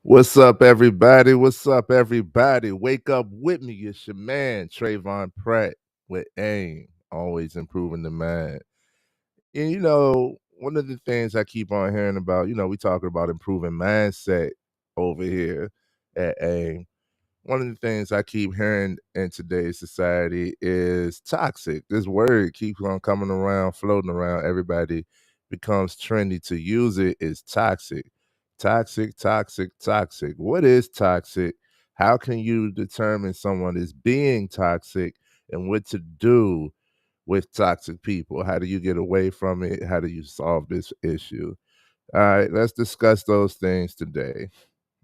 What's up, everybody? What's up, everybody? Wake up with me. It's your man, Trayvon Pratt, with AIM, always improving the man. And one of the things I keep on hearing about, we talking about improving mindset over here at AIM. One of the things I keep hearing in today's society is toxic. This word keeps on coming around, floating around. Everybody becomes trendy to use it. Is toxic. Toxic, toxic, toxic. What is toxic? How can you determine someone is being toxic and what to do with toxic people? How do you get away from it? How do you solve this issue? All right, let's discuss those things today.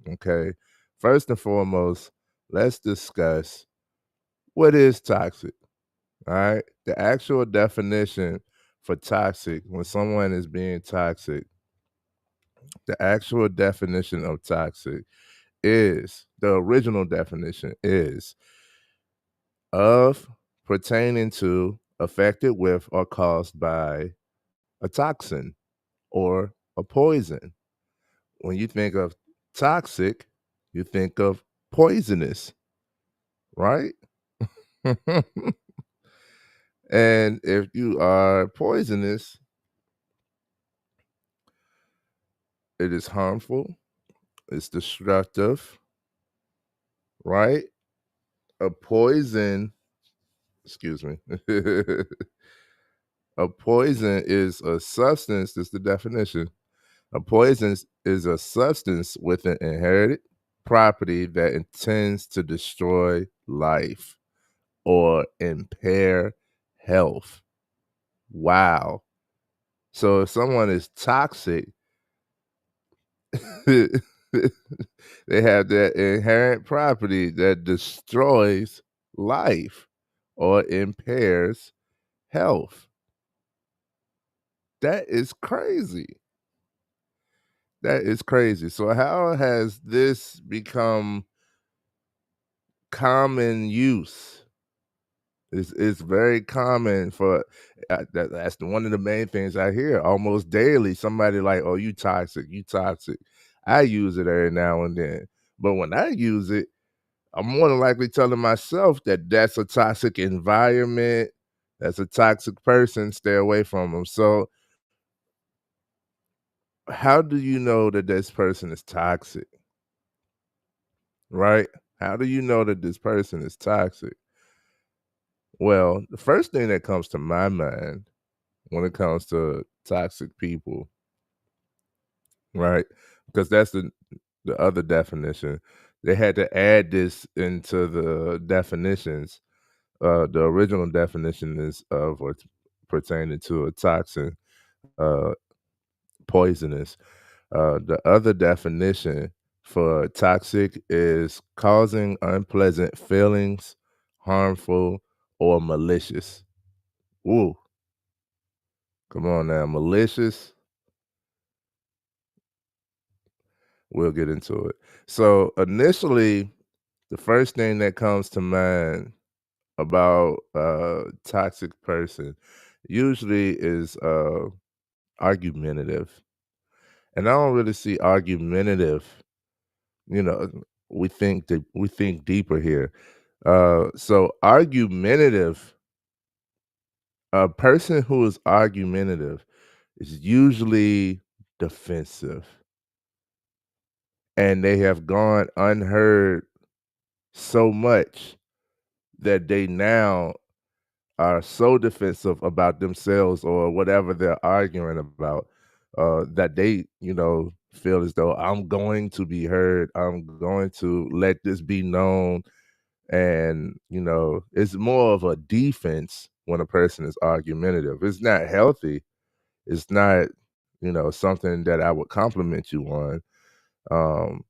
Okay. First and foremost, let's discuss what is toxic. All right. The actual definition for toxic, when someone is being toxic, the actual definition of toxic is the original definition is of pertaining to, affected with, or caused by a toxin or a poison. When you think of toxic, you think of poisonous, right? And if you are poisonous, it is harmful, it's destructive, right? A poison, excuse me. A poison is a substance, that's the definition. A poison is a substance with an inherited property that intends to destroy life or impair health. Wow. So if someone is toxic, they have that inherent property that destroys life or impairs health. That is crazy. That is crazy. So how has this become common use? It's very common for that's one of the main things I hear almost daily. Somebody like, "Oh, you toxic, you toxic." I use it every now and then, but when I use it, I'm more than likely telling myself that that's a toxic environment, that's a toxic person, stay away from them. So, how do you know that this person is toxic, right? How do you know that this person is toxic? Well, the first thing that comes to my mind when it comes to toxic people, right? Because that's the other definition. They had to add this into the definitions. The original definition is of or pertaining to a toxin, uh, poisonous. The other definition for toxic is causing unpleasant feelings, harmful, or malicious. Ooh, come on now, malicious. We'll get into it. So initially, the first thing that comes to mind about a toxic person usually is argumentative. And I don't really see argumentative, you know, we think deeper here. So argumentative, a person who is argumentative is usually defensive and they have gone unheard so much that they now are so defensive about themselves or whatever they're arguing about, that they, feel as though I'm going to be heard. I'm going to let this be known. And, it's more of a defense when a person is argumentative. It's not healthy. It's not, something that I would compliment you on. Um,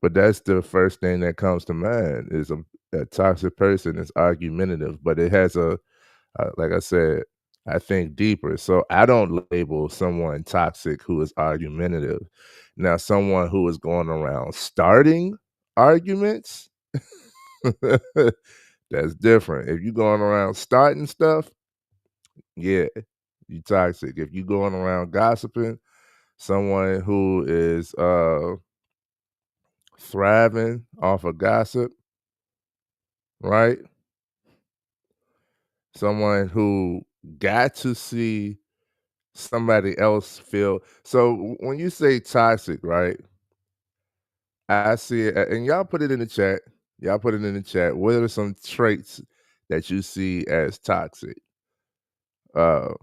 but that's the first thing that comes to mind is a toxic person is argumentative, but it has like I said, I think deeper. So I don't label someone toxic who is argumentative. Now, someone who is going around starting arguments, that's different. If you're going around starting stuff, yeah, you toxic. If you're going around gossiping, someone who is thriving off of gossip, right? Someone who got to see somebody else feel so when you say toxic, right? I see it, and y'all put it in the chat. Y'all put it in the chat. What are some traits that you see as toxic uh,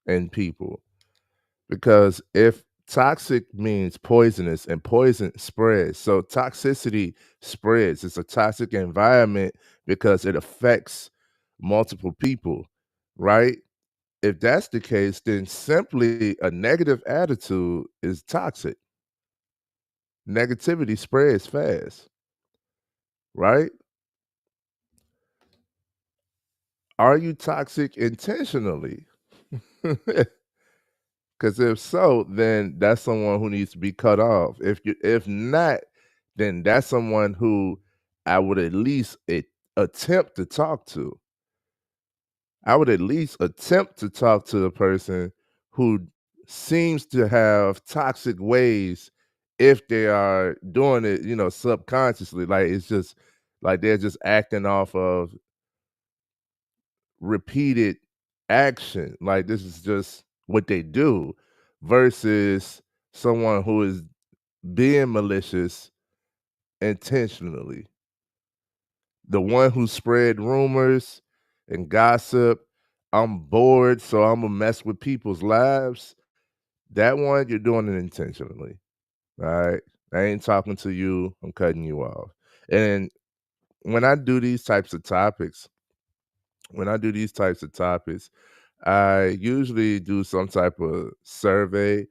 in people? Because if toxic means poisonous and poison spreads, so toxicity spreads. It's a toxic environment because it affects multiple people, right? If that's the case, then simply a negative attitude is toxic. Negativity spreads fast, right? Are you toxic intentionally? Because if so, then that's someone who needs to be cut off. If not, then that's someone who I would at least attempt to talk to. I would at least attempt to talk to the person who seems to have toxic ways if they are doing it, subconsciously. Like it's just like they're just acting off of repeated action. Like this is just what they do versus someone who is being malicious intentionally. The one who spread rumors and gossip, I'm bored, so I'm gonna mess with people's lives. That one, you're doing it intentionally. All right. I ain't talking to you, I'm cutting you off. And when I do these types of topics, when I do these types of topics, I usually do some type of survey.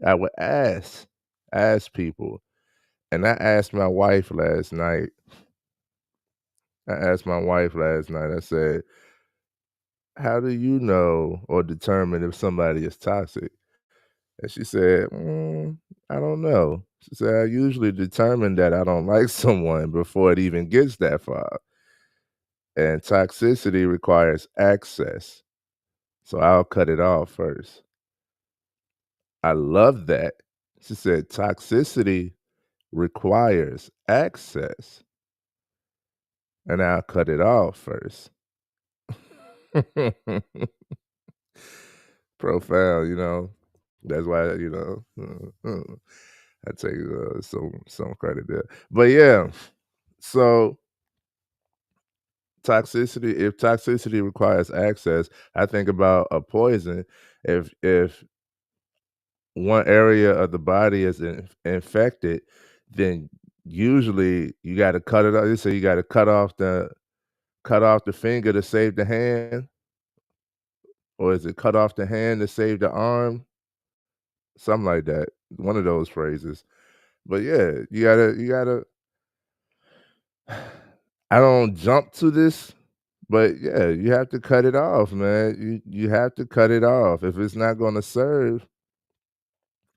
I would ask people, and I asked my wife last night. I said, "How do you know or determine if somebody is toxic?" And she said, "I don't know." She said, "I usually determine that I don't like someone before it even gets that far. And toxicity requires access. So I'll cut it off first." I love that. She said, "Toxicity requires access, and I'll cut it off first." Profound, That's why, I take some credit there. But yeah, so if toxicity requires access, I think about a poison. If one area of the body is infected, then usually you got to cut it off. They say you got to cut off the finger to save the hand, or is it cut off the hand to save the arm? Something like that. One of those phrases. But yeah, you gotta. I don't jump to this, but yeah, you have to cut it off, man. You have to cut it off if it's not going to serve.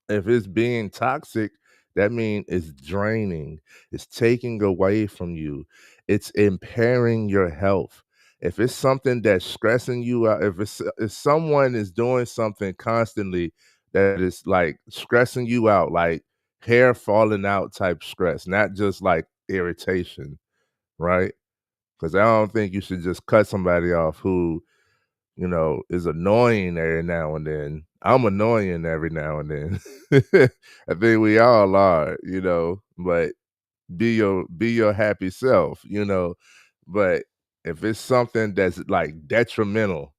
If it's being toxic, that means it's draining, it's taking away from you, it's impairing your health. If it's something that's stressing you out, if someone is doing something constantly that is like stressing you out, like hair falling out type stress, not just like irritation, right? Because I don't think you should just cut somebody off who is annoying every now and then. I'm annoying every now and then. I think we all are, but be your happy self, But if it's something that's like detrimental,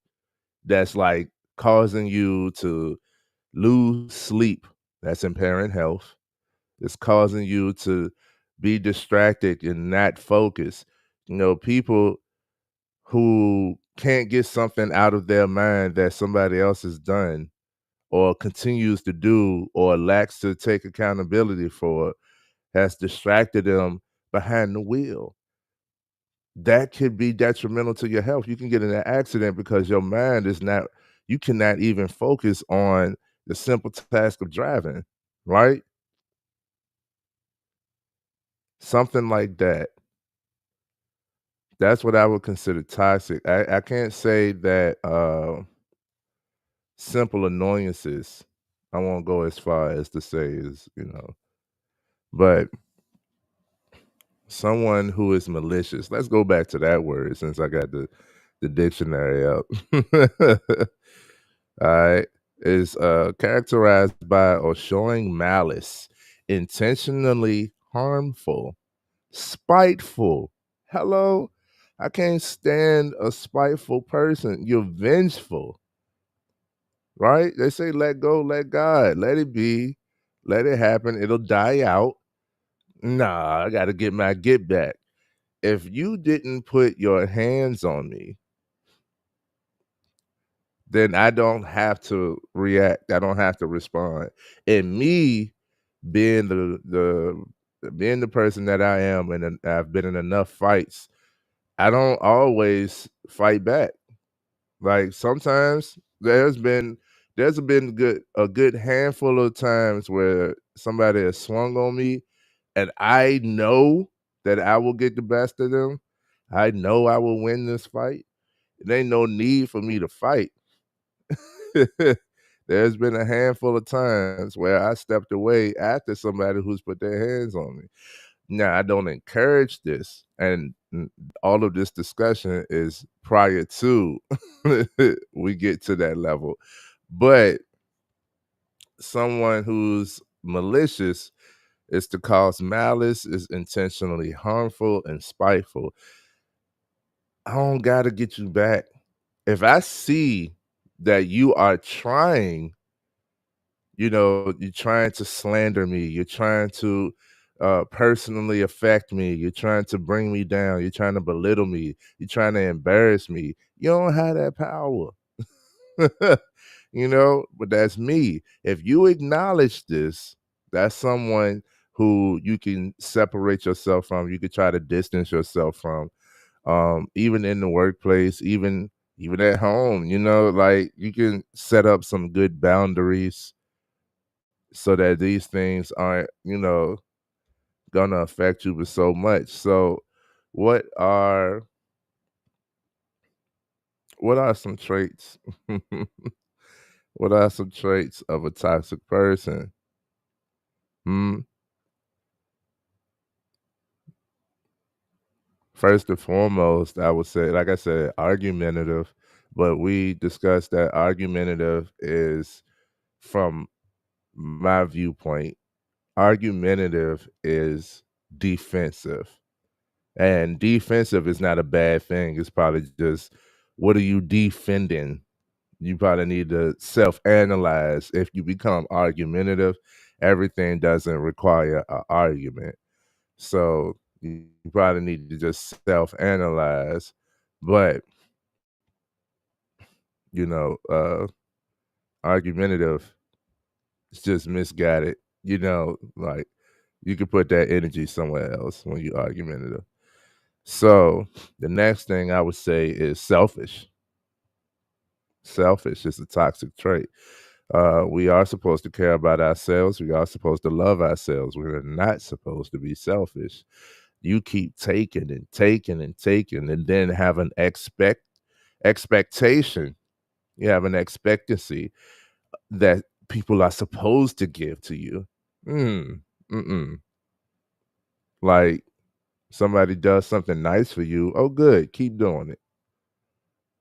that's like causing you to lose sleep, that's impairing health. It's causing you to be distracted and not focus. People who can't get something out of their mind that somebody else has done or continues to do or lacks to take accountability for has distracted them behind the wheel. That could be detrimental to your health. You can get in an accident because your mind is not, you cannot even focus on the simple task of driving, right? Something like that. That's what I would consider toxic. I can't say that simple annoyances. I won't go as far as to say is, but Someone who is malicious. Let's go back to that word since I got the dictionary up. Alright, is, characterized by or showing malice, intentionally harmful, spiteful. Hello? I can't stand a spiteful person. You're vengeful, right? They say, "Let go, let God, let it be, let it happen, it'll die out." Nah, I gotta get my get back. If you didn't put your hands on me, then I don't have to react. I don't have to respond. And me being being the person that I am, and I've been in enough fights, I don't always fight back. Like sometimes there's been a good handful of times where somebody has swung on me, and I know that I will get the best of them. I know I will win this fight. There ain't no need for me to fight. There's been a handful of times where I stepped away after somebody who's put their hands on me. Now, I don't encourage this, and all of this discussion is prior to we get to that level. But someone who's malicious is to cause malice, is intentionally harmful and spiteful. I don't gotta get you back. If I see that you are trying, you're trying to slander me, you're trying to personally affect me, you're trying to bring me down, you're trying to belittle me, you're trying to embarrass me. You don't have that power. But that's me. If you acknowledge this, that's someone who you can separate yourself from, you could try to distance yourself from, even in the workplace, even at home, like you can set up some good boundaries so that these things aren't, gonna affect you with so much. So what are what are some traits? What are some traits of a toxic person? Hmm. First and foremost, I would say, like I said, argumentative, but we discussed that argumentative is, from my viewpoint, argumentative is defensive. And defensive is not a bad thing. It's probably just, what are you defending? You probably need to self-analyze. If you become argumentative, everything doesn't require an argument. So you probably need to just self-analyze. But, you know, uh, argumentative is just misguided. Like you could put that energy somewhere else when you argumentative. So the next thing I would say is selfish. Selfish is a toxic trait. We are supposed to care about ourselves. We are supposed to love ourselves. We're not supposed to be selfish. You keep taking and taking and taking, and then have an expectation. You have an expectancy that people are supposed to give to you. Mm, mm-mm. Like somebody does something nice for you. Oh, good. Keep doing it.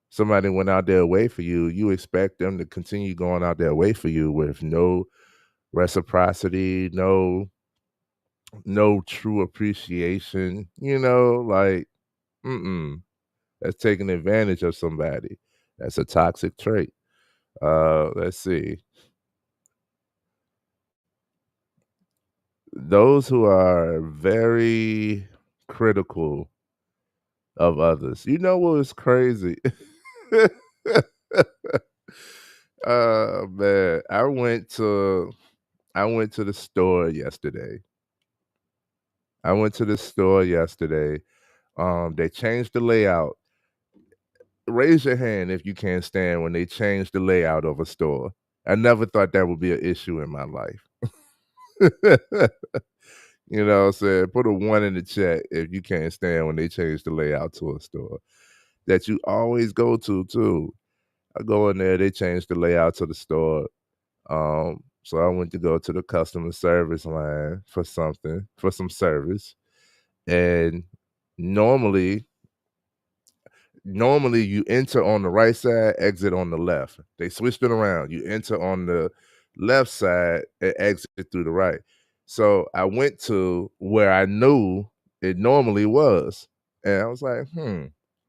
Somebody went out their way for you. You expect them to continue going out their way for you with no reciprocity, no true appreciation, like, mm-mm. That's taking advantage of somebody. That's a toxic trait. Let's see. Those who are very critical of others. You know what was crazy? Man, I went to the store yesterday. I went to the store yesterday. They changed the layout. Raise your hand if you can't stand when they change the layout of a store. I never thought that would be an issue in my life. What I'm saying? Put a 1 in the chat if you can't stand when they change the layout to a store that you always go to too. I go in there, they change the layout to the store. So I went to go to the customer service line for some service. And normally normally you enter on the right side, exit on the left. They switched it around. You enter on the left side and exit through the right. So I went to where I knew it normally was. And I was like,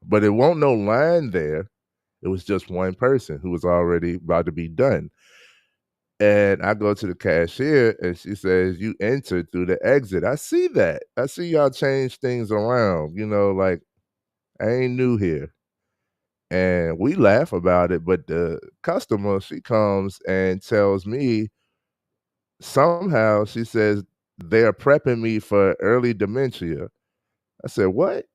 but it won't no line there. It was just one person who was already about to be done. And I go to the cashier and she says, "You entered through the exit." I see that. I see y'all change things around, like I ain't new here. And we laugh about it, but the customer, she comes and tells me somehow she says they're prepping me for early dementia. I said, "What?"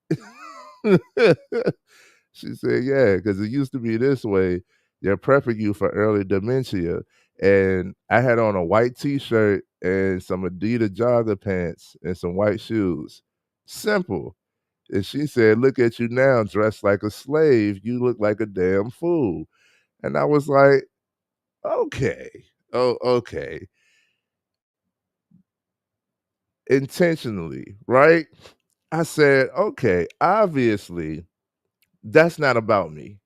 She said, "Yeah, because it used to be this way. They're prepping you for early dementia." And I had on a white t-shirt and some Adidas jogger pants and some white shoes. Simple. And she said, "Look at you now, dressed like a slave. You look like a damn fool." And I was like, "Okay. Oh, okay." Intentionally, right? I said, "Okay, obviously, that's not about me.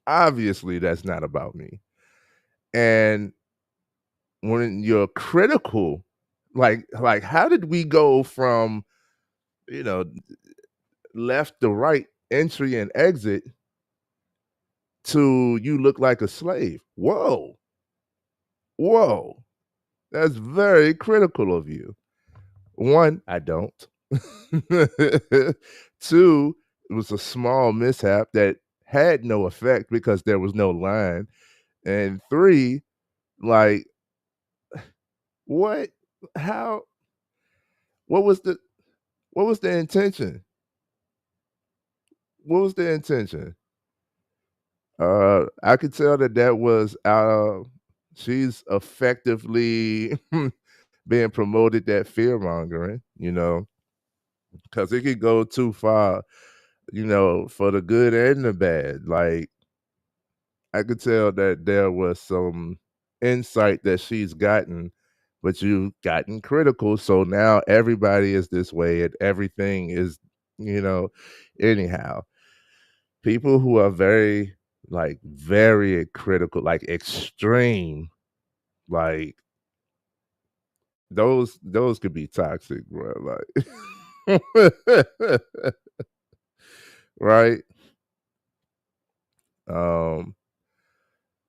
Obviously, that's not about me." And when you're critical, like how did we go from, you know, left to right entry and exit to you look like a slave? Whoa, whoa. That's very critical of you. One, I don't. Two, it was a small mishap that had no effect because there was no line. And three, like, what? How? What was the what was the intention? What was the intention? I could tell that that was she's effectively being promoted that fear mongering, because it could go too far, for the good and the bad. Like I could tell that there was some insight that she's gotten, but you've gotten critical. So now everybody is this way and everything is, you know, anyhow. People who are very critical, like extreme, like those could be toxic, bro. Like right? Um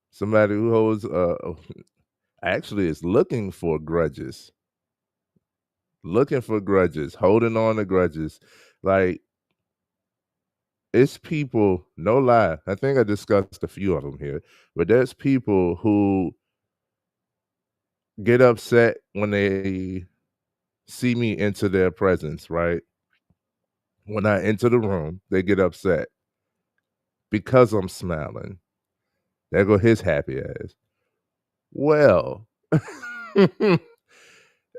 somebody who holds actually is looking for grudges, holding on to grudges. Like it's people, no lie. I think I discussed a few of them here, but there's people who get upset when they see me into their presence, right? When I enter the room, they get upset because I'm smiling. There go his happy ass. Well,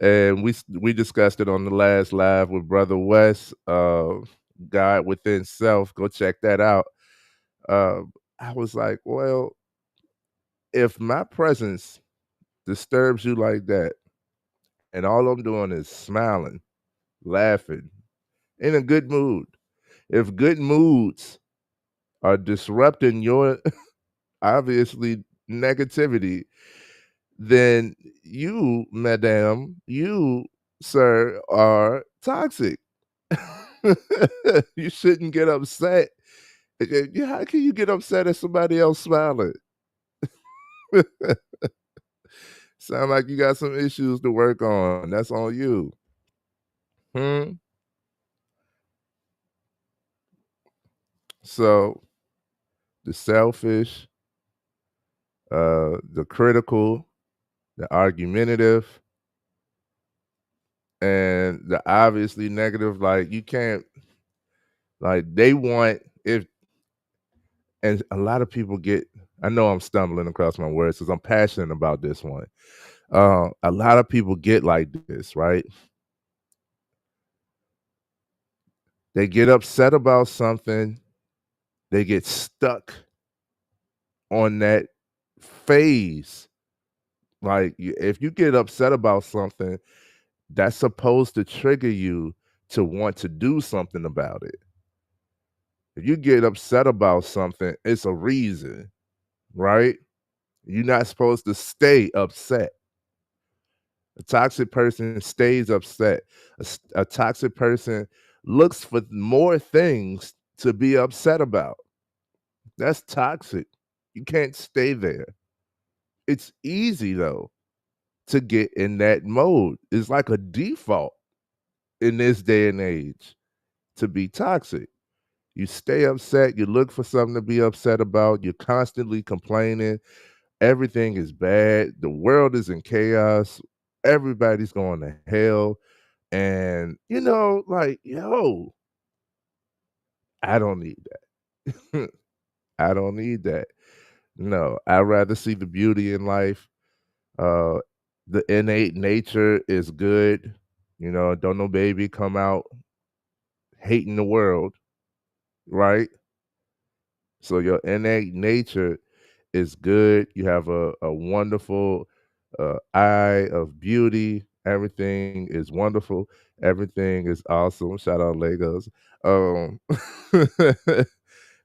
and we discussed it on the last live with Brother West, God Within Self. Go check that out. Uh, I was like, well, if my presence disturbs you like that, and all I'm doing is smiling, laughing, in a good mood. If good moods are disrupting your obviously negativity, then you, madam, you, sir, are toxic. You shouldn't get upset. How can you get upset at somebody else smiling? Sound like you got some issues to work on. That's on you. Hmm. So the selfish, the critical, the argumentative, and the obviously negative, like you can't like they want if and a lot of people get I know I'm stumbling across my words because I'm passionate about this one. A lot of people get like this, right? They get upset about something, they get stuck on that phase. Like if you get upset about something, that's supposed to trigger you to want to do something about it. If you get upset about something, it's a reason, right? You're not supposed to stay upset. A toxic person stays upset. A toxic person looks for more things to be upset about. That's toxic. You can't stay there. It's easy though to get in that mode. It's like a default in this day and age to be toxic. You stay upset, you look for something to be upset about, you're constantly complaining, everything is bad, the world is in chaos, everybody's going to hell. And like, yo, I don't need that. I don't need that. No, I'd rather see the beauty in life. Uh the innate nature is good. Don't no baby come out hating the world, right? So your innate nature is good. You have a wonderful eye of beauty. Everything is wonderful. Everything is awesome. Shout out Legos. Um,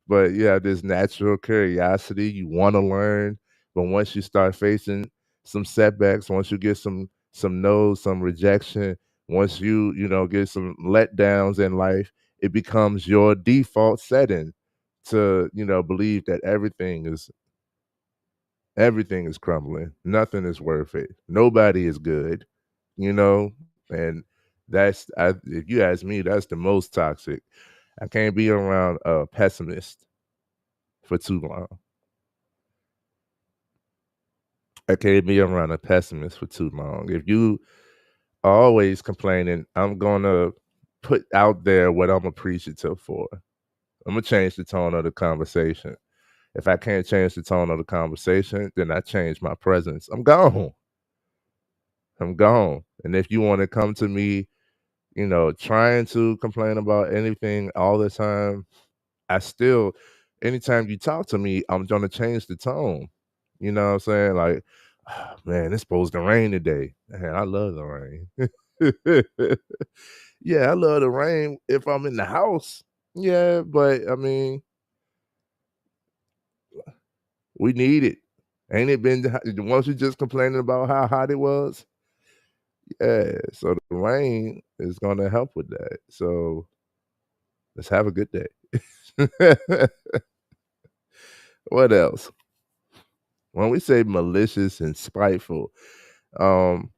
but you have this natural curiosity. You want to learn, but once you start facing some setbacks, once you get some no's, some rejection, once you get some letdowns in life, it becomes your default setting to believe that everything is crumbling, nothing is worth it, nobody is good, you know and if you ask me, that's the most toxic. I can't be around a pessimist for too long. I can't be around a pessimist for too long. If you are always complaining, I'm gonna put out there what I'm appreciative for. I'm gonna change the tone of the conversation. If I can't change the tone of the conversation, then I change my presence. I'm gone. I'm gone. And if you want to come to me, trying to complain about anything all the time, I still, anytime you talk to me, I'm gonna change the tone. You know what I'm saying? Like, "Ah, man, it's supposed to rain today. Man, I love the rain." Yeah, I love the rain if I'm in the house. Yeah, but I mean, we need it. Ain't it been once you just complaining about how hot it was? Yeah, so the rain is gonna help with that. So let's have a good day. What else? When we say malicious and spiteful, um,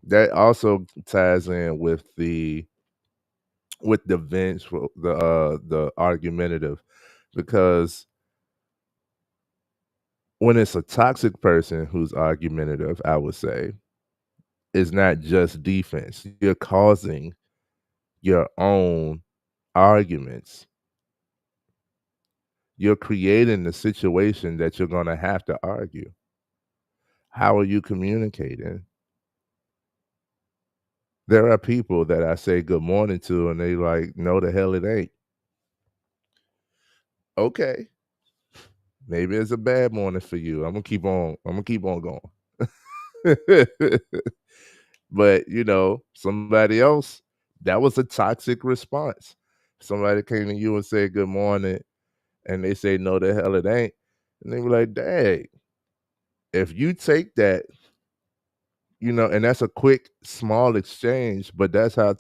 that also ties in with the vengeful, the argumentative, because when it's a toxic person who's argumentative, I would say, it's not just defense. You're causing your own arguments. You're creating the situation that you're gonna have to argue. How are you communicating? There are people that I say good morning to, and they like, no, the hell it ain't. Okay, maybe it's a bad morning for you. I'm gonna keep on going. But somebody else, that was a toxic response. Somebody came to you and said good morning, and they say no, the hell it ain't, and they were like, dang, if you take that, and that's a quick, small exchange, but that's how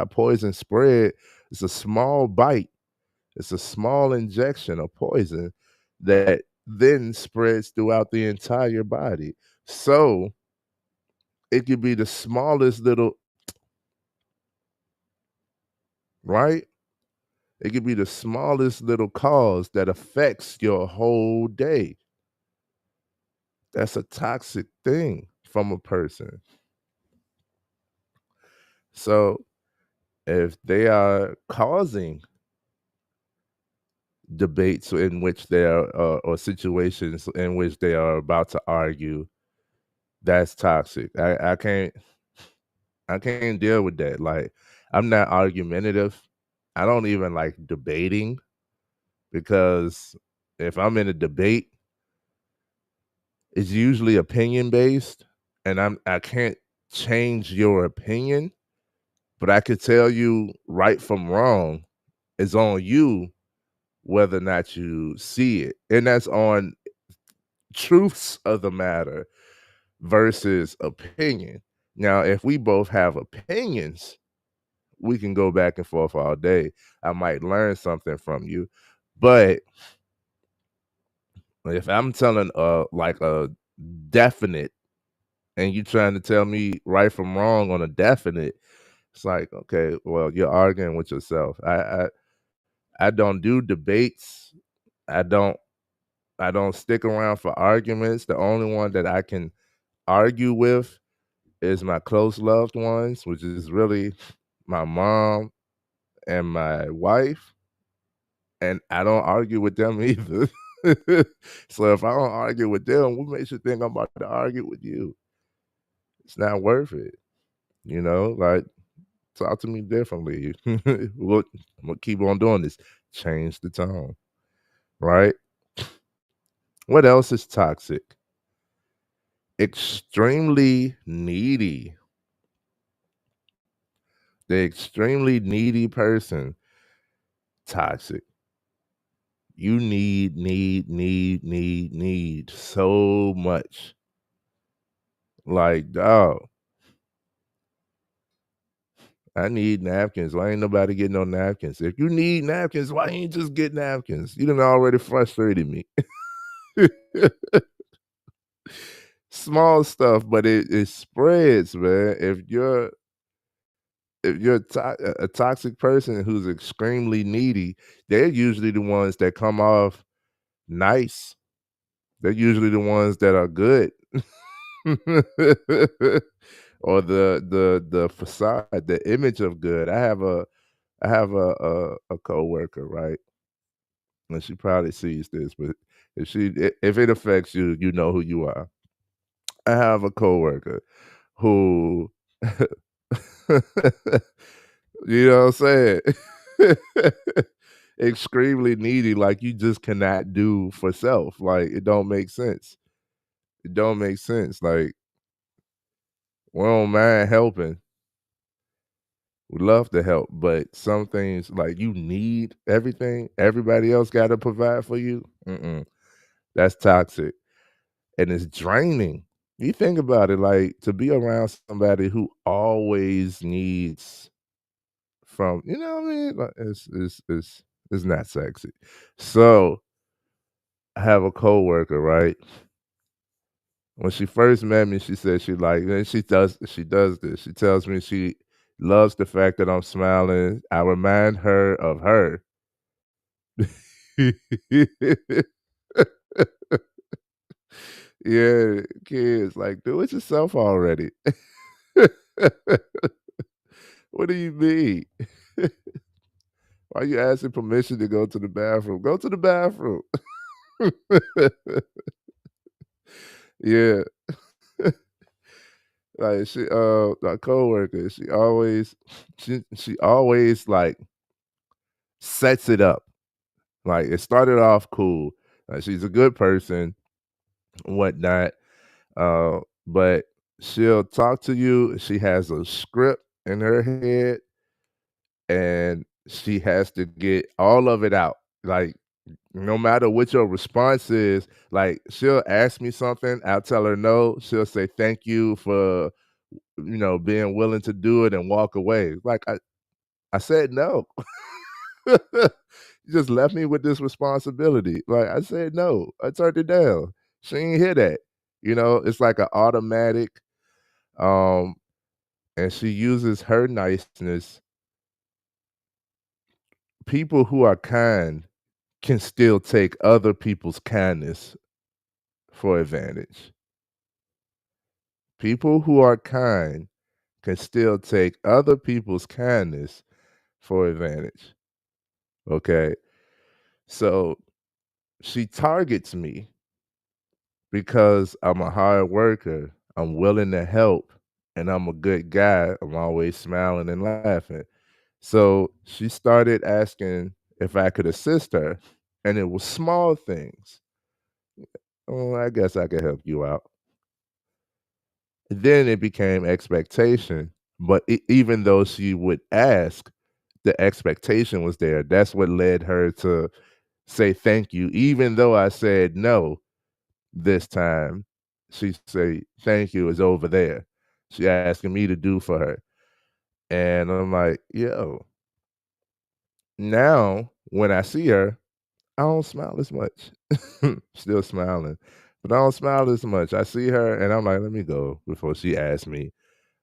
poison spread. It's a small bite, it's a small injection of poison that then spreads throughout the entire body. So it could be the smallest little, right? It could be the smallest little cause that affects your whole day. That's a toxic thing from a person. So if they are causing debates in which they are, or situations in which they are about to argue, that's toxic. I can't deal with that. Like, I'm not argumentative. I don't even like debating, because if I'm in a debate, it's usually opinion based, and I can't change your opinion but I could tell you right from wrong. It's on you whether or not you see it. And that's on truths of the matter versus opinion. Now, if we both have opinions, we can go back and forth all day. I might learn something from you. But if I'm telling like a definite and you trying to tell me right from wrong on a definite, it's like, okay, well, you're arguing with yourself. I don't do debates. I don't I don't stick around for arguments. The only one that I can argue with is my close loved ones, which is really my mom and my wife, and I don't argue with them either. So if I don't argue with them, what makes you think I'm about to argue with you? It's not worth it, like, talk to me differently. Look, I'm gonna keep on doing this. Change the tone, right? What else is toxic? Extremely needy. The extremely needy person, toxic. You need so much. Like, dog, I need napkins. Why ain't nobody getting no napkins? If you need napkins, why ain't you just get napkins? You done already frustrated me. Small stuff, but it spreads, man. If you're a toxic person who's extremely needy, they're usually the ones that come off nice. They're usually the ones that are good. Or the facade, the image of good. I have a coworker, right? And she probably sees this, but if it affects you, you know who you are. I have a coworker who you know what I'm saying? Extremely needy, like you just cannot do for self. Like it don't make sense. It don't make sense. Like we don't mind helping. We love to help, but some things like you need everything. Everybody else got to provide for you. Mm-mm, that's toxic and it's draining. You think about it, like to be around somebody who always needs from, you know what I mean? Like, it's not sexy. So I have a coworker, right? When she first met me, she said she like, and she does this. She tells me she loves the fact that I'm smiling. I remind her of her. Yeah, kids, like, do it yourself already. What do you mean? Why you asking permission to go to the bathroom? Go to the bathroom. Yeah. Like my coworker, she always like sets it up. Like it started off cool. She's a good person, whatnot. But she'll talk to you. She has a script in her head and she has to get all of it out. Like no matter what your response is, like she'll ask me something, I'll tell her no. She'll say thank you for being willing to do it and walk away. Like I said no. You just left me with this responsibility. Like I said no. I turned it down. She ain't hear that. It's like an automatic. Um, and she uses her niceness. People who are kind can still take other people's kindness for advantage. People who are kind can still take other people's kindness for advantage. Okay. So she targets me because I'm a hard worker, I'm willing to help, and I'm a good guy. I'm always smiling and laughing. So she started asking if I could assist her, and it was small things. Oh, I guess I could help you out. Then it became expectation. But even though she would ask, the expectation was there. That's what led her to say thank you. Even though I said no this time, she say thank you is over there. She asking me to do for her. And I'm like, yo, now when I see her, I don't smile as much. Still smiling, but I don't smile as much. I see her and I'm like, let me go before she asks me.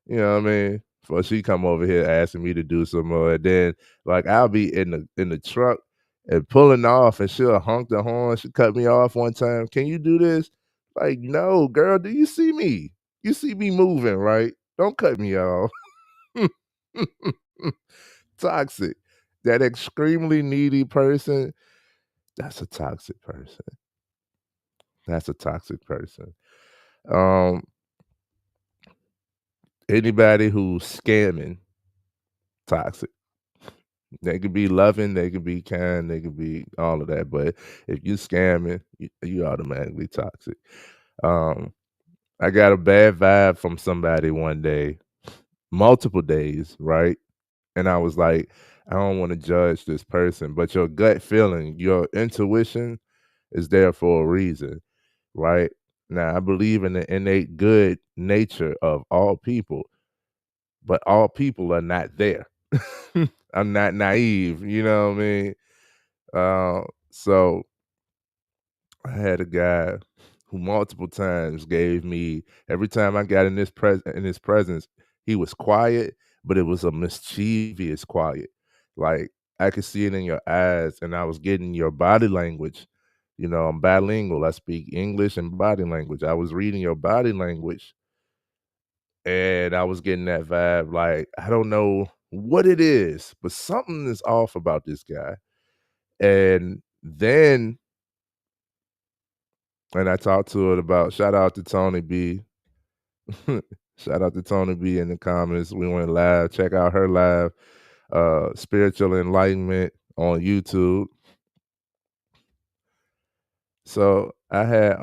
You know what I mean? Before she come over here asking me to do some more. And then like I'll be in the truck and pulling off and she'll honk the horn. She cut me off one time. Can you do this? Like, no, girl, do you see me? You see me moving, right? Don't cut me off. Toxic. That extremely needy person, that's a toxic person. That's a toxic person. Um, Anybody who's scamming, toxic. They could be loving, they could be kind, they could be all of that, but if you scamming, you automatically toxic. Um, I got a bad vibe from somebody one day, multiple days, right? And I was like, I don't want to judge this person, but your gut feeling, your intuition is there for a reason, right? Now, I believe in the innate good nature of all people, but all people are not there. I'm not naive, you know what I mean? So I had a guy who multiple times gave me every time I got in his presence, he was quiet, but it was a mischievous quiet. Like I could see it in your eyes, and I was getting your body language. You know, I'm bilingual. I speak English and body language. I was reading your body language, and I was getting that vibe. Like I don't know what it is, but something is off about this guy. And then and I talked to it about shout out to Tony B. Shout out to Tony B in the comments. We went live. Check out her live, Spiritual Enlightenment on YouTube. So I had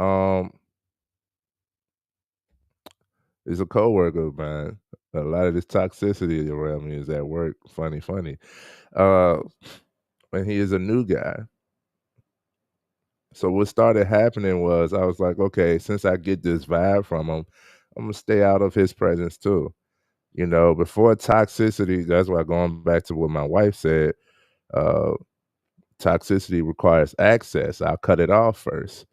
is a coworker of mine. A lot of this toxicity around me is at work. Funny, funny. Uh and he is a new guy. So what started happening was I was like, okay, since I get this vibe from him, I'm gonna stay out of his presence too. You know, before toxicity, that's why going back to what my wife said, uh, toxicity requires access. I'll cut it off first.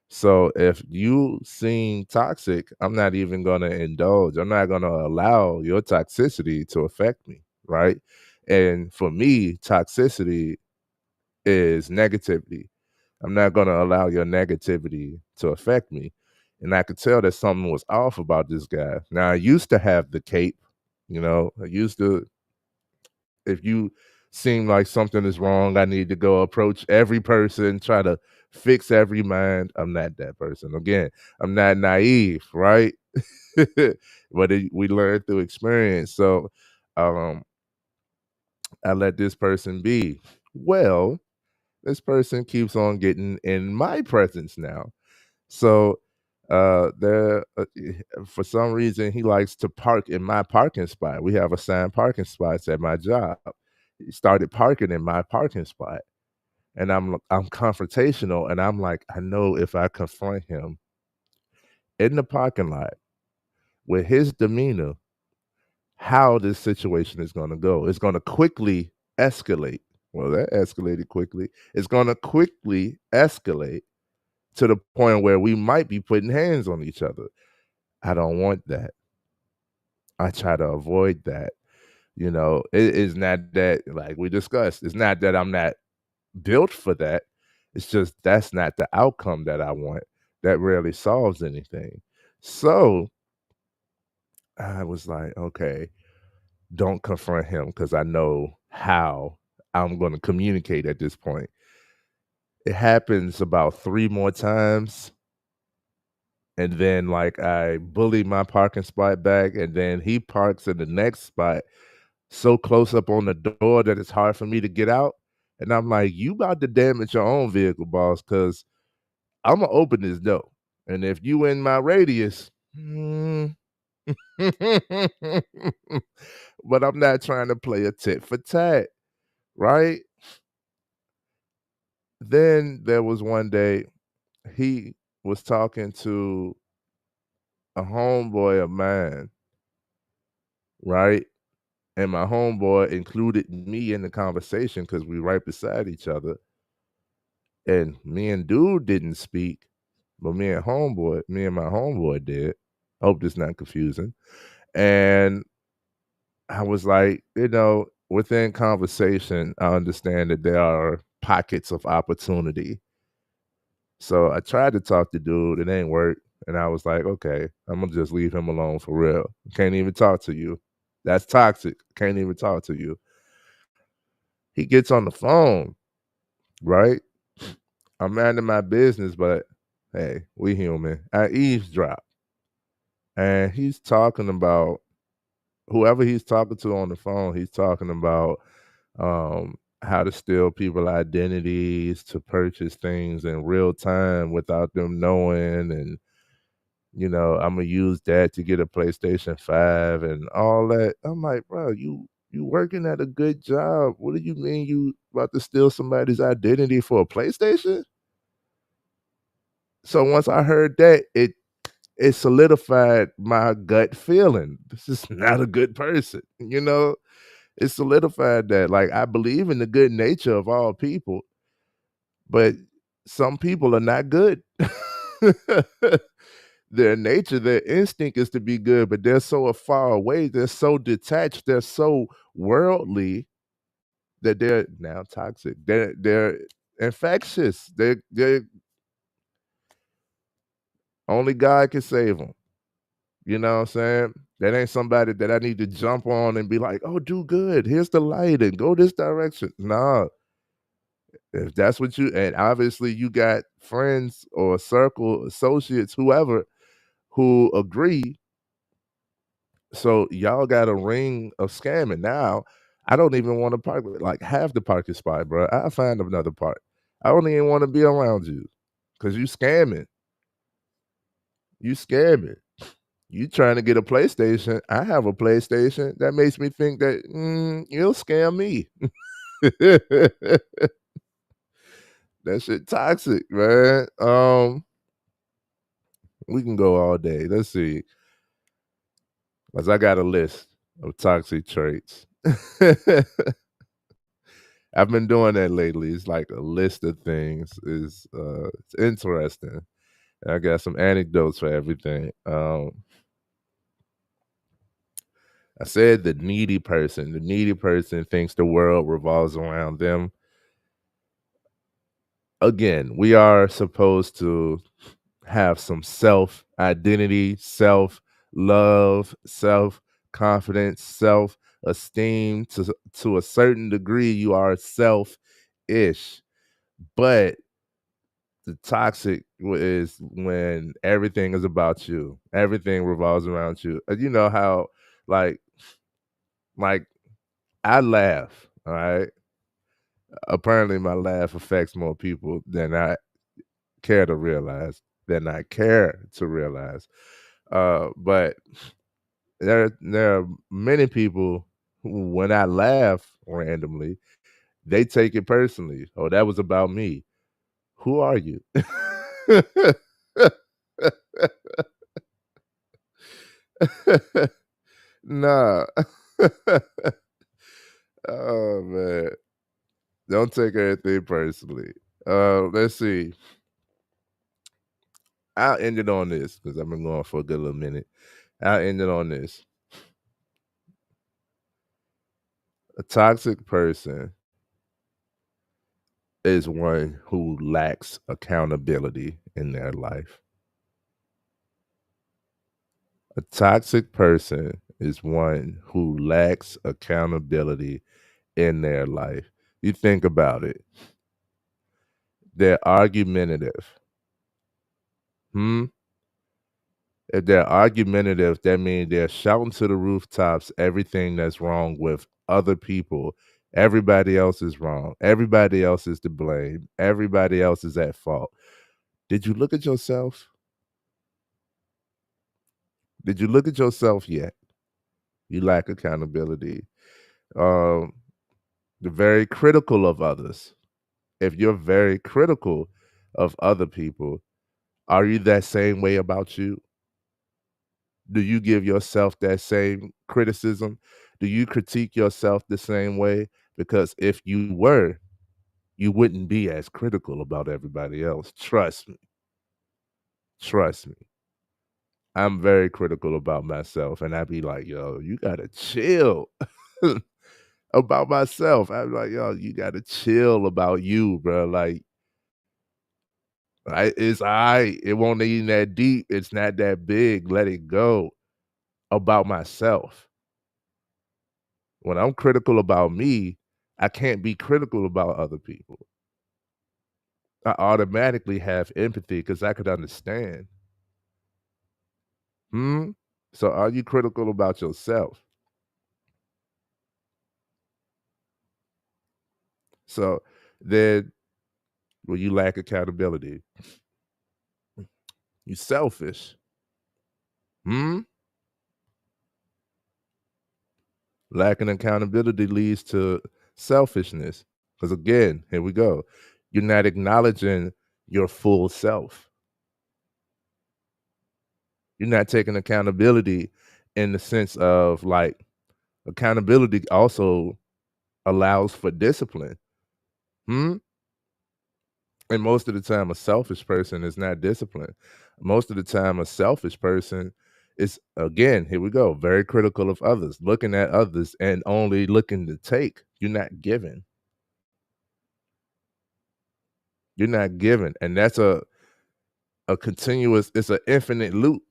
So if you seem toxic, I'm not even gonna indulge. I'm not gonna allow your toxicity to affect me, right? And for me, toxicity is negativity. I'm not gonna allow your negativity to affect me. And I could tell that something was off about this guy. Now I used to have the cape, you know, I used to if you seem like something is wrong, I need to go approach every person, try to fix every mind. I'm not that person. Again, I'm not naive, right? But we learn through experience. So um, I let this person be. Well, this person keeps on getting in my presence now. So there for some reason he likes to park in my parking spot. We have assigned parking spots at my job. He started parking in my parking spot. And I'm confrontational and I'm like, I know if I confront him in the parking lot with his demeanor, how this situation is gonna go. It's gonna quickly escalate. Well, that escalated quickly. It's gonna quickly escalate to the point where we might be putting hands on each other. I don't want that. I try to avoid that. You know, it is not that like we discussed, it's not that I'm not built for that. It's just that's not the outcome that I want. That rarely solves anything. So I was like, okay, don't confront him because I know how I'm going to communicate at this point. It happens about 3 more times. And then like I bully my parking spot back, and then he parks in the next spot so close up on the door that it's hard for me to get out. And I'm like, you about to damage your own vehicle, boss, because I'm gonna open this door. And if you in my radius, but I'm not trying to play a tit for tat, right? Then there was one day he was talking to a homeboy of mine, right? And my homeboy included me in the conversation because we right beside each other. And me and dude didn't speak, but me and my homeboy did. Hope this not confusing. And I was like, within conversation, I understand that there are pockets of opportunity. So I tried to talk to dude, it ain't work. And I was like, okay, I'm gonna just leave him alone for real. Can't even talk to you. That's toxic. Can't even talk to you. He gets on the phone, right? I'm minding my business, but hey, we human. I eavesdrop. And he's talking about whoever he's talking to on the phone, he's talking about how to steal people identities to purchase things in real time without them knowing. And, I'm gonna use that to get a PlayStation 5 and all that. I'm like, bro, you working at a good job. What do you mean you about to steal somebody's identity for a PlayStation? So once I heard that, it solidified my gut feeling. This is not a good person, It solidified that, like, I believe in the good nature of all people, but some people are not good. Their nature, their instinct is to be good, but they're so far away, they're so detached, they're so worldly that they're now toxic. They're infectious. They're only God can save them. You know what I'm saying? That ain't somebody that I need to jump on and be like, "Oh, do good. Here's the light and go this direction." Nah, if that's what you and obviously you got friends or circle, associates, whoever who agree, so y'all got a ring of scamming. Now, I don't even want to park like half the parking spot, bro. I'll find another park. I don't even want to be around you because you scamming. You scamming. You trying to get a PlayStation. I have a PlayStation. That makes me think that you'll scam me. That shit toxic, man. We can go all day. Let's see. Cause I got a list of toxic traits. I've been doing that lately. It's like a list of things. It's interesting. I got some anecdotes for everything. I said the needy person. The needy person thinks the world revolves around them. Again, we are supposed to have some self identity, self love, self confidence, self esteem. To a certain degree, you are self ish, but the toxic is when everything is about you. Everything revolves around you. You know how, like, like I laugh. All right. Apparently, my laugh affects more people than I care to realize. Than I care to realize. But there are many people who, when I laugh randomly, they take it personally. Oh, that was about me. Who are you? Nah. Oh man. Don't take everything personally. Let's see. I'll end it on this because I've been going for a good little minute. I'll end it on this. A toxic person is one who lacks accountability in their life. A toxic person is one who lacks accountability in their life. You think about it. They're argumentative. Hmm? If they're argumentative, that means they're shouting to the rooftops everything that's wrong with other people. Everybody else is wrong. Everybody else is to blame. Everybody else is at fault. Did you look at yourself? Did you look at yourself yet? You lack accountability. Um, you're very critical of others. If you're very critical of other people, are you that same way about you? Do you give yourself that same criticism? Do you critique yourself the same way? Because if you were, you wouldn't be as critical about everybody else. Trust me. Trust me. I'm very critical about myself, and I'd be like, "Yo, you gotta chill." About myself, I'm like, "Yo, you gotta chill about you, bro." Like, it's alright. It won't even that deep. It's not that big. Let it go. About myself. When I'm critical about me, I can't be critical about other people. I automatically have empathy because I could understand. Hmm? So are you critical about yourself? So then when you lack accountability, you selfish. Hmm? Lacking accountability leads to selfishness. Because again, here we go. You're not acknowledging your full self. You're not taking accountability in the sense of like accountability also allows for discipline. Hmm? And most of the time, a selfish person is not disciplined. Most of the time, a selfish person is, again, here we go, very critical of others, looking at others and only looking to take. You're not giving. You're not giving. And that's a continuous, it's an infinite loop.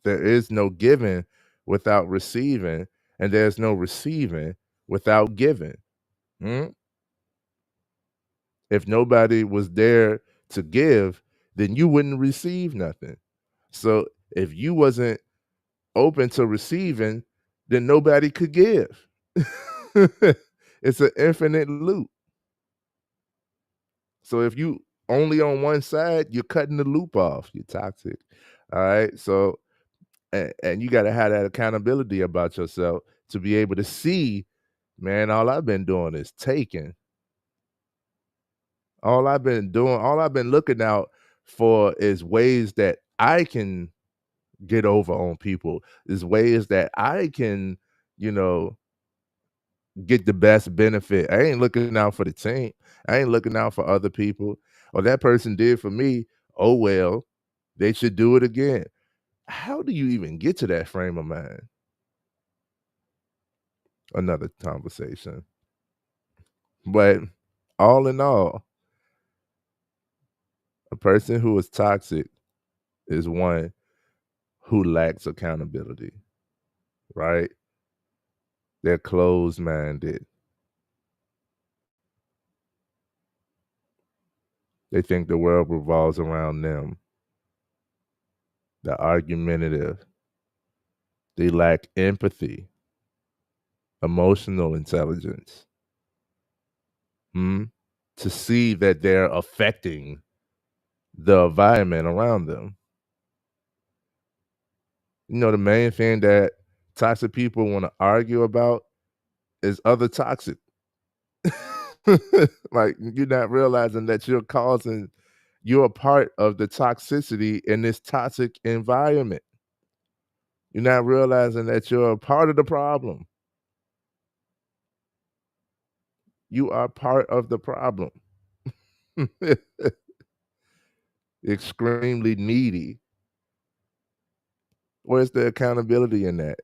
There is no giving without receiving, and there's no receiving without giving. Hmm? If nobody was there to give, then you wouldn't receive nothing. So if you wasn't open to receiving, then nobody could give. It's an infinite loop. So if you only on one side, you're cutting the loop off. You're toxic. All right. So and you got to have that accountability about yourself to be able to see, man, all I've been doing is taking. All I've been doing, all I've been looking out for is ways that I can get over on people, is ways that I can, you know, get the best benefit. I ain't looking out for the team. I ain't looking out for other people. Or that person did for me. Oh well, they should do it again. How do you even get to that frame of mind? Another conversation. But all in all, a person who is toxic is one who lacks accountability, right? They're closed minded. They think the world revolves around them. They're argumentative. They lack empathy, emotional intelligence, hmm, to see that they're affecting the environment around them. You know, the main thing that toxic people want to argue about is other toxic. Like you're not realizing that you're a part of the toxicity in this toxic environment. You're not realizing that you're a part of the problem. You are part of the problem. Extremely needy. Where's the accountability in that?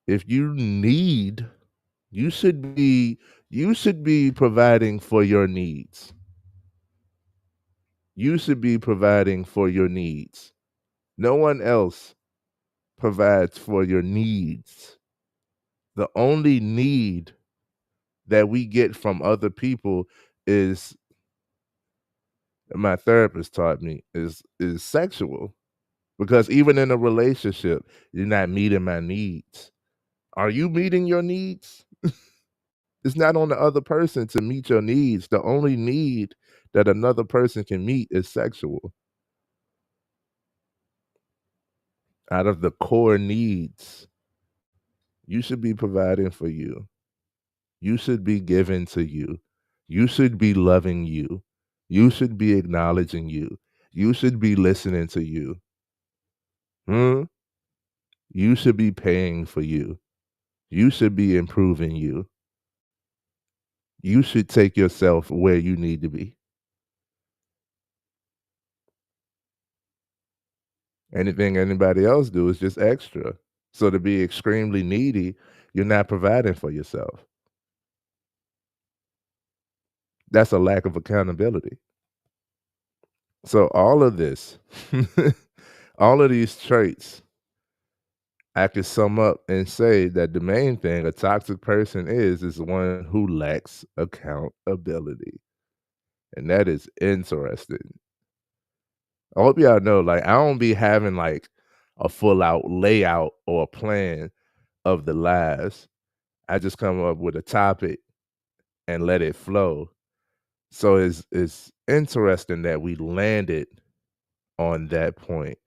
If you need, you should be you should be providing for your needs. You should be providing for your needs. No one else provides for your needs. The only need that we get from other people is, my therapist taught me, is sexual. Because even in a relationship, you're not meeting my needs. Are you meeting your needs? It's not on the other person to meet your needs. The only need that another person can meet is sexual. Out of the core needs, you should be providing for you. You should be giving to you. You should be loving you. You should be acknowledging you. You should be listening to you. Hmm? You should be paying for you. You should be improving you. You should take yourself where you need to be. Anything anybody else do is just extra. So to be extremely needy, you're not providing for yourself. That's a lack of accountability. So all of this, all of these traits, I could sum up and say that the main thing a toxic person is one who lacks accountability. And that is interesting. I hope y'all know, like, I don't be having like a full out layout or a plan of the lives. I just come up with a topic and let it flow. So it's interesting that we landed on that point.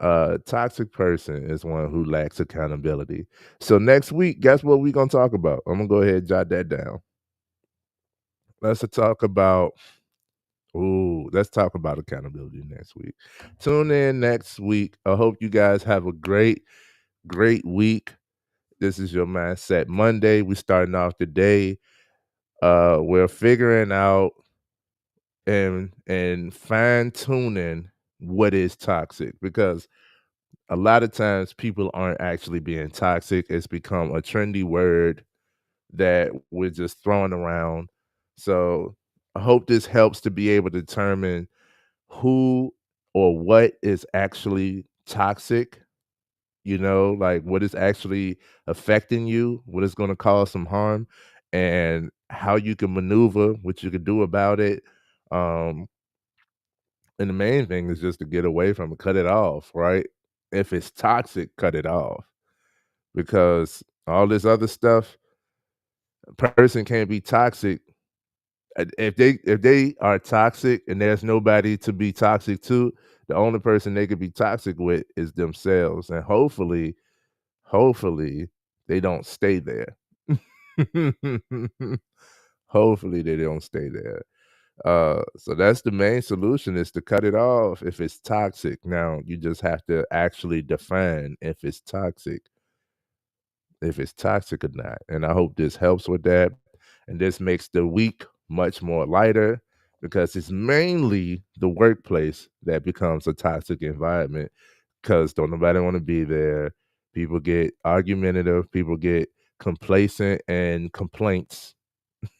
Toxic person is one who lacks accountability. So next week, guess what we're gonna talk about? I'm gonna go ahead and jot that down. Let's talk about let's talk about accountability next week. Tune in next week. I hope you guys have a great week. This is your Mindset Monday. We starting off the day. We're figuring out and fine tuning what is toxic, because a lot of times people aren't actually being toxic. It's become a trendy word that we're just throwing around. So I hope this helps to be able to determine who or what is actually toxic, like what is actually affecting you, what is going to cause some harm, and how you can maneuver, what you can do about it. Um, and the main thing is just to get away from it, cut it off, right? If it's toxic, cut it off, because all this other stuff, a person can't be toxic. If they are toxic and there's nobody to be toxic to, the only person they could be toxic with is themselves, and hopefully they don't stay there. Hopefully they don't stay there. So that's the main solution, is to cut it off if it's toxic. Now you just have to actually define if it's toxic or not. And I hope this helps with that. And this makes the week much more lighter, because it's mainly the workplace that becomes a toxic environment, because don't nobody want to be there. People get argumentative, people get complacent and complaints.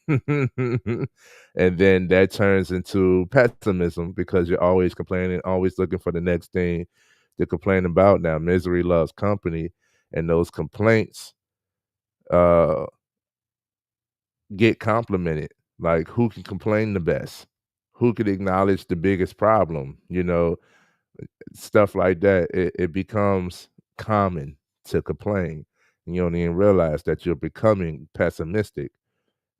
And then that turns into pessimism, because you're always complaining, always looking for the next thing to complain about. Now, misery loves company, and those complaints uh get complimented. Like, who can complain the best? Who could acknowledge the biggest problem? Stuff like that. It becomes common to complain. And you don't even realize that you're becoming pessimistic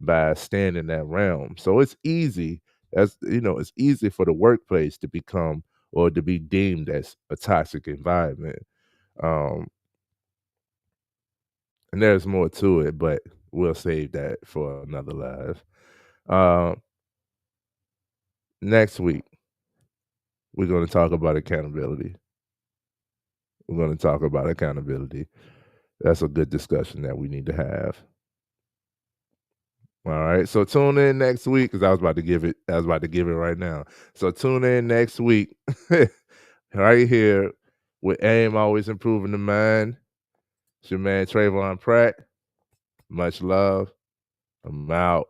by staying in that realm. So it's easy, it's easy for the workplace to become, or to be deemed as, a toxic environment. Um, and there's more to it, but we'll save that for another live. Um, Next week, we're going to talk about accountability. We're going to talk about accountability. That's a good discussion that we need to have. All right. So tune in next week, because I was about to give it right now. So tune in next week, right here with AIM, always improving the mind. It's your man Trayvon Pratt. Much love. I'm out.